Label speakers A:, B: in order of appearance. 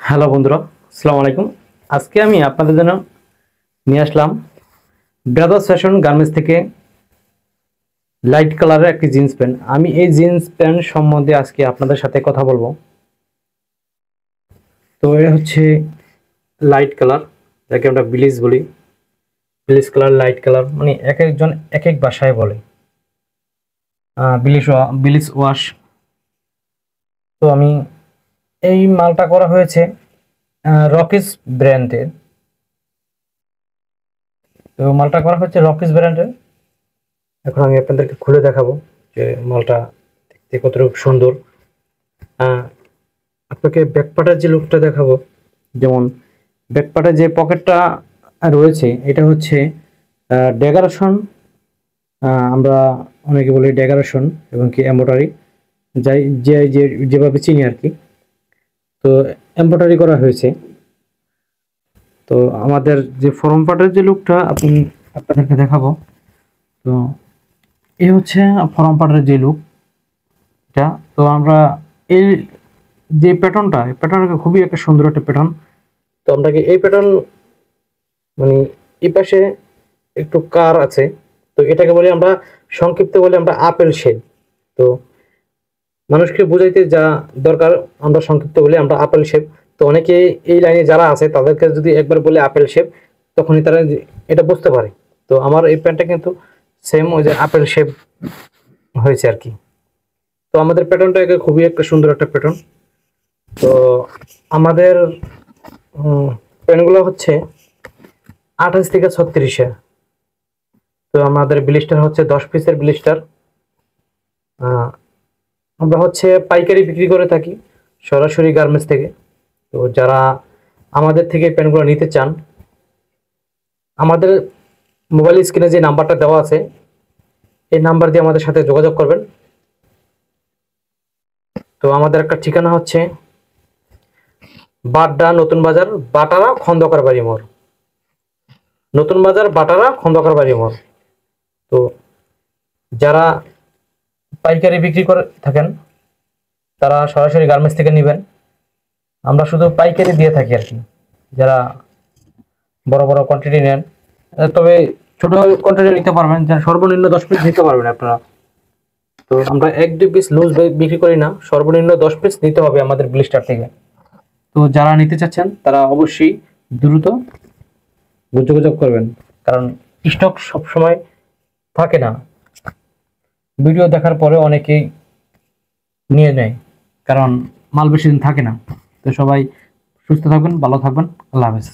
A: Hello বন্ধুরা, আসসালামু আলাইকুম। আজকে আমি আপনাদের জন্য নিয়ে আসলাম ব্রাদার্স ফ্যাশন গার্মেন্টস থেকে লাইট কালারের একটি জিন্স প্যান্ট। আমি এই জিন্স প্যান্ট সম্বন্ধে আজকে আপনাদের সাথে কথা বলবো। তো এটা হচ্ছে লাইট কালার, যাকে আমরা ব্লিচ বলি। ব্লিচ কালার, লাইট কালার, মানে এক একজন এক এক ভাষায় বলে। Bleach wash. তো আমি এই মালটা করা হয়েছে রকিস ব্র্যান্ডের। তো মালটা করা হচ্ছে রকিস ব্র্যান্ডের। এখন আমি আপনাদেরকে খুলে দেখাবো যে মালটা দেখতে কতটুকু সুন্দর। আপনাকে ব্যাকপার্টের যে লুকটা দেখাবো, যেমন ব্যাকপার্টের যে পকেটটা রয়েছে এটা হচ্ছে ডেকোরেশন। আমরা অনেকে বলি ডেকোরেশন এবং কি এমব্রয়ডারি, যাই যেভাবে চিনি আর কি। তো এমব্রয়ডারি করা হয়েছে। তো আমাদের যে ফরম পার্টের যে লুকটা আপনাদেরকে দেখাবো। তো এই হচ্ছে ফরম পার্টের যে লুক এটা। তো আমরা এই যে প্যাটার্নটা খুবই একটা সুন্দর একটা প্যাটার্ন। তো আমরা কি এই প্যাটার্ন, মানে এই পাশে একটু কার আছে, তো এটাকে বলি আমরা, সংক্ষিপ্ত বলে আমরা আপেল শেপ। তো মানুষকে বুঝাইতে যা দরকার আমরা সংক্ষিপ্ত বলি আমরা আপেল শেপ। তো অনেকে এই লাইনে যারা আছে তাদেরকে যদি একবার বলে আপেল শেপ, তখনই তারা এটা বুঝতে পারে। তো আমার এই প্যান্টটা কিন্তু সেম ওই যে আপেল শেপ হয়েছে আর কি। তো আমাদের প্যাটার্নটা খুবই একটা সুন্দর একটা প্যাটার্ন। তো আমাদের প্যান্টগুলো হচ্ছে 28 থেকে 36-এ। তো আমাদের ব্লিস্টার হচ্ছে 10 পিসের ব্লিস্টার। আমরা হচ্ছে পাইকারি বিক্রি করে থাকি সরাসরি গার্মেন্টস থেকে। তো যারা আমাদের থেকে প্যান্টগুলো নিতে চান, আমাদের মোবাইল স্ক্রিনে যে নাম্বারটা দেওয়া আছে এই নাম্বার দিয়ে আমাদের সাথে যোগাযোগ করবেন। তো আমাদের একটা ঠিকানা হচ্ছে বাড্ডা নতুন বাজার, বাটারা খন্দকার বাড়ি মোড়। নতুন বাজার, বাটারা খন্দকার বাড়ি মোড়। তো যারা পাইকারি বিক্রি করে থাকেন তারা সরাসরি গার্মেন্টস থেকে নেবেন। আমরা শুধু পাইকারি দিয়ে থাকি আর কি। যারা বড় বড় কোয়ান্টিটি নেন, তবে ছোট কোয়ান্টিটি নিতে পারবেন, যেন সর্বনিম্ন 10 পিস নিতে পারবেন আপনারা। তো আমরা 1-2 পিস লুজ বিক্রি করি না, সর্বনিম্ন 10 পিস নিতে হবে আমাদের ব্লিস্টার থেকে। তো যারা নিতে চাচ্ছেন তারা অবশ্যই দ্রুত যোগাযোগ করবেন, কারণ স্টক সব সময় থাকে না। ভিডিও দেখার পরে অনেকেই নিয়ে নেয়, কারণ মাল বেশি দিন থাকে না। তো সবাই সুস্থ থাকবেন, ভালো থাকবেন। আল্লাহ হাফেজ।